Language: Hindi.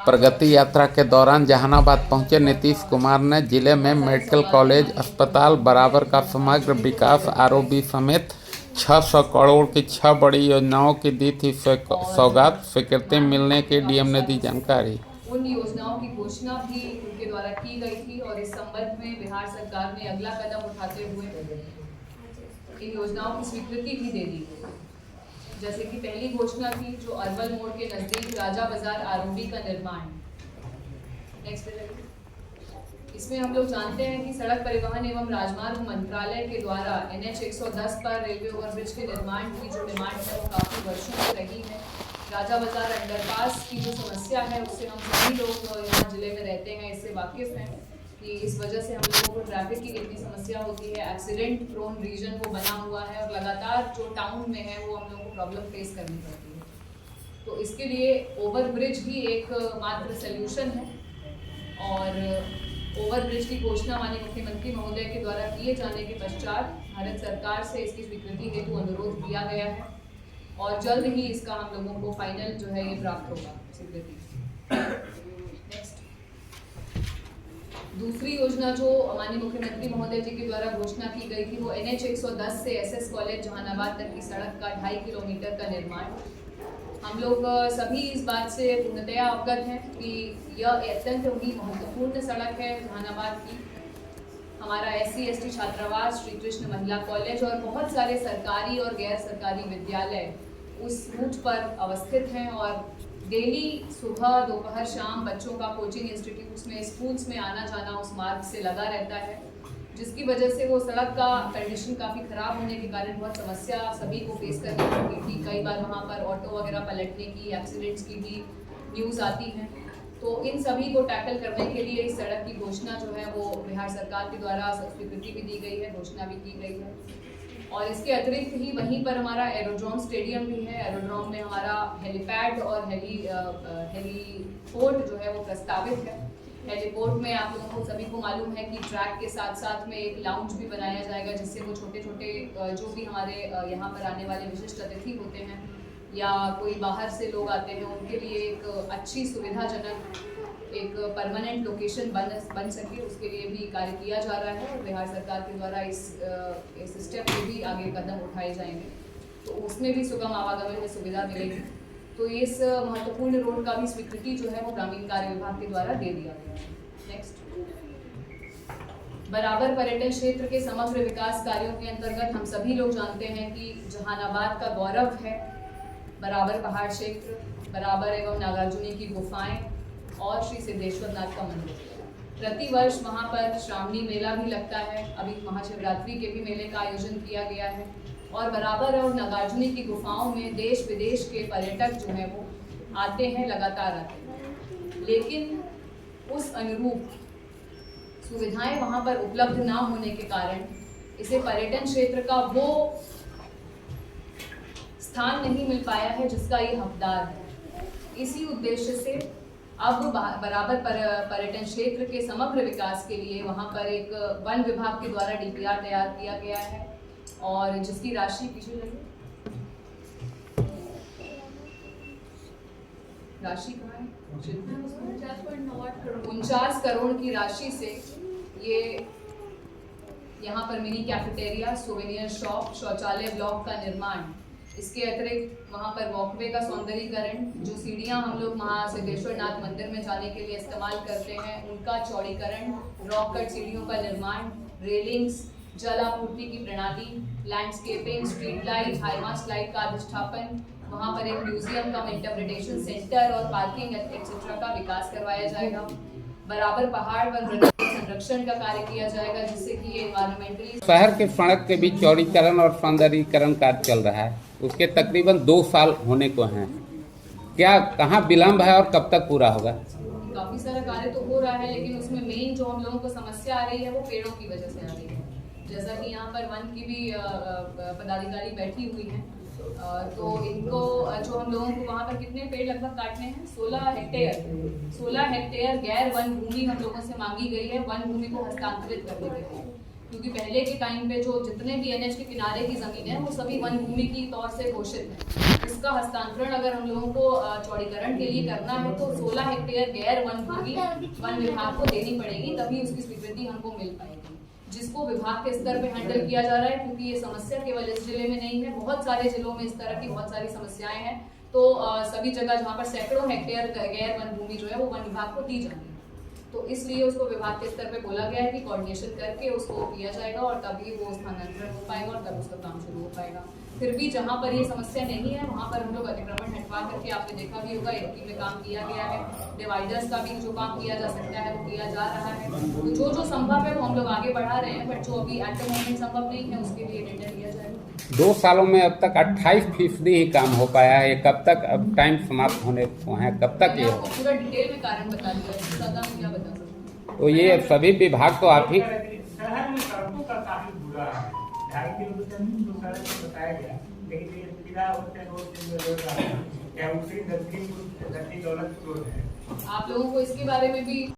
प्रगति यात्रा के दौरान जहानाबाद पहुंचे नीतीश कुमार ने जिले में मेडिकल कॉलेज, अस्पताल, बराबर का समग्र विकास, आरओबी समेत 600 करोड़ की 6 बड़ी योजनाओं की दी थी सौगात। स्वीकृति मिलने की डीएम ने दी जानकारी। उन योजनाओं की घोषणा भी उनके द्वारा की गई थी और इस संबंध में बिहार सरकार ने अगला कदम उठाते हुए इन योजनाओं की स्वीकृति भी दे दी। जैसे कि पहली घोषणा थी जो अरवल मोड़ के नजदीक राजा बाजार आरओबी का निर्माण। नेक्स्ट, इसमें हम लोग जानते हैं कि सड़क परिवहन एवं राजमार्ग मंत्रालय के द्वारा NH 110 पर रेलवे ओवरब्रिज के निर्माण की जो डिमांड है वो काफी वर्षों से रही है। राजा बाजार अंडरपास की जो समस्या है उससे हम सभी लोग यहाँ जिले में रहते हैं इससे वाकिफ हैं कि इस वजह से हम लोगों को ट्रैफिक की कितनी समस्या होती है। एक्सीडेंट प्रोन रीजन वो बना हुआ है और लगातार जो टाउन में है वो हम लोगों को प्रॉब्लम फेस करनी पड़ती है। तो इसके लिए ओवरब्रिज ही एक मात्र सोल्यूशन है और ओवरब्रिज की घोषणा माननीय मुख्यमंत्री महोदय के द्वारा किए जाने के पश्चात भारत सरकार से इसकी स्वीकृति हेतु अनुरोध किया गया है और जल्द ही इसका हम लोगों को फाइनल जो है ये प्राप्त होगा स्वीकृति। नेक्स्ट, दूसरी योजना जो माननीय मुख्यमंत्री महोदय जी के द्वारा घोषणा की गई थी वो NH 110 से SS कॉलेज जहानाबाद तक की सड़क का 2.5 किलोमीटर का निर्माण। हम लोग सभी इस बात से पूर्णतया अवगत हैं कि यह अत्यंत ही महत्वपूर्ण सड़क है जहानाबाद की। हमारा SC/ST छात्रावास, श्री कृष्ण महिला कॉलेज और बहुत सारे सरकारी और गैर सरकारी विद्यालय उस रूट पर अवस्थित हैं और डेली सुबह दोपहर शाम बच्चों का कोचिंग इंस्टीट्यूट्स में, स्कूल्स में आना जाना उस मार्ग से लगा रहता है, जिसकी वजह से वो सड़क का कंडीशन काफ़ी ख़राब होने के कारण बहुत समस्या सभी को फेस करनी पड़ती थी। कई बार वहाँ पर ऑटो वगैरह पलटने की, एक्सीडेंट्स की भी न्यूज़ आती हैं। तो इन सभी को टैकल करने के लिए इस सड़क की घोषणा जो है वो बिहार सरकार के द्वारा स्वीकृति भी दी गई है, घोषणा भी की गई है। और इसके अतिरिक्त ही वहीं पर हमारा एरोड्रोम स्टेडियम भी है। एरोड्रोम में हमारा हेलीपैड और हेलीपोर्ट जो है वो प्रस्तावित है। हेलीपोर्ट में आप लोगों को सभी को मालूम है कि ट्रैक के साथ साथ में एक लाउंज भी बनाया जाएगा जिससे वो छोटे छोटे जो भी हमारे यहाँ पर आने वाले विशिष्ट अतिथि होते हैं या कोई बाहर से लोग आते हैं उनके लिए एक अच्छी सुविधाजनक एक परमानेंट लोकेशन बन सके, उसके लिए भी कार्य किया जा रहा है और बिहार सरकार के द्वारा इस स्टेप पे भी आगे कदम उठाए जाएंगे तो उसमें भी सुगम आवागमन में सुविधा मिलेगी। तो इस महत्वपूर्ण रोड का भी स्वीकृति जो है वो ग्रामीण कार्य विभाग के द्वारा दे दिया गया है। नेक्स्ट, बराबर पर्यटन क्षेत्र के समग्र विकास कार्यों के अंतर्गत हम सभी लोग जानते हैं कि जहानाबाद का गौरव है बराबर पहाड़ क्षेत्र, बराबर एवं नागार्जुनी की गुफाएं और श्री सिद्धेश्वर नाथ का मंदिर। प्रतिवर्ष वहाँ पर श्रावणी मेला भी लगता है, अभी महाशिवरात्रि के भी मेले का आयोजन किया गया है और बराबर और नागार्जुनी की गुफाओं में देश विदेश के पर्यटक जो हैं वो आते हैं, लगातार आते हैं, लेकिन उस अनुरूप सुविधाएं वहाँ पर उपलब्ध ना होने के कारण इसे पर्यटन क्षेत्र का वो स्थान नहीं मिल पाया है जिसका ये हकदार है। इसी उद्देश्य से अब बराबर पर्यटन क्षेत्र के समग्र विकास के लिए वहाँ पर एक वन विभाग के द्वारा DPR तैयार किया गया है और जिसकी राशि पीछे लगी, राशि कहाँ है, 49 करोड़ की राशि से ये यहाँ पर मिनी कैफेटेरिया, सोवेनियर शॉप, शौचालय ब्लॉक का निर्माण, इसके अतिरिक्त वहाँ पर वॉकवे का सौंदर्यीकरण, जो सीढ़ियाँ हम लोग महासिद्धेश्वर नाथ मंदिर में जाने के लिए इस्तेमाल करते हैं उनका चौड़ीकरण, रॉक कट सीढ़ियों का निर्माण, रेलिंग्स, जल आपूर्ति की प्रणाली, landscaping, street light, high mast light का अधिष्ठापन, वहाँ पर एक म्यूजियम का इंटरप्रिटेशन सेंटर और पार्किंग एक्सेट्रा का विकास करवाया जाएगा। बराबर पहाड़ पर संरक्षण का कार्य किया जाएगा जिससे कि ये एनवायरमेंटली। शहर के सड़क के बीच चौड़ीकरण और सौंदर्यीकरण कार्य चल रहा है, उसके तकरीबन 2 साल होने को हैं। क्या कहाँ विलम्ब है और कब तक पूरा होगा? काफी सारा कार्य तो हो रहा है लेकिन उसमें मेन जो हम लोगों को समस्या आ रही है वो पेड़ों की वजह से आ रही है। जैसा कि यहाँ पर वन की भी पदाधिकारी बैठी हुई हैं तो इनको जो हम लोगों को वहाँ पर कितने पेड़ लगभग काटने हैं, 16 हेक्टेयर गैर वन भूमि हम लोगों से मांगी गई है वन भूमि को हस्तांतरित करने के लिए। क्योंकि पहले के टाइम पे जो जितने भी एनएच के किनारे की ज़मीन है वो सभी वन भूमि की तौर से घोषित है। इसका हस्तांतरण अगर हम लोगों को चौड़ीकरण के लिए करना है तो 16 हेक्टेयर गैर वन भूमि वन विभाग को देनी पड़ेगी, तभी उसकी स्वीकृति हमको मिल पाएगी, जिसको विभाग के स्तर पे हैंडल किया जा रहा है। क्योंकि ये समस्या केवल इस जिले में नहीं है, बहुत सारे जिलों में इस तरह की बहुत सारी समस्याएं हैं। तो सभी जगह जहाँ पर सैकड़ों हेक्टेयर गैर वन भूमि जो है वो वन विभाग को दी जानी है, तो इसलिए उसको विभाग के स्तर पे बोला गया है कि कोऑर्डिनेशन करके उसको किया जाएगा और तभी वो स्थानांतरण हो पाएगा और तब उसका काम शुरू हो पाएगा। फिर भी जहाँ पर ये समस्या नहीं है वहाँ पर हम लोग अतिक्रमण हटवा करके, आपने देखा भी होगा, एमपी में काम किया गया है। डिवाइडर्स का भी जो काम किया जा सकता है वो किया जा रहा है। तो जो जो संभव है वो हम लोग आगे बढ़ा रहे हैं, बट जो अभी एट द मोमेंट संभव नहीं है उसके लिए टेंडर लिया जाएगा। 2 सालों में अब तक 28% ही काम हो पाया है। ये कब तक अब टाइम समाप्त होने को है, कब तक ये आपको पूरा डिटेल में कारण बता दिया, इससे ज़्यादा हम क्या बता सकते हैं। तो ये सभी विभाग तो आप ही शहर में सड़कों का काफी बुरा है। 2.5 किलोमीटर तो सड़क को बताया गया, लेकिन ये सुविधा होते रोड क्या उत्तरी दक्षिण दौलतपुर है। आप लोगों को इसके बारे में भी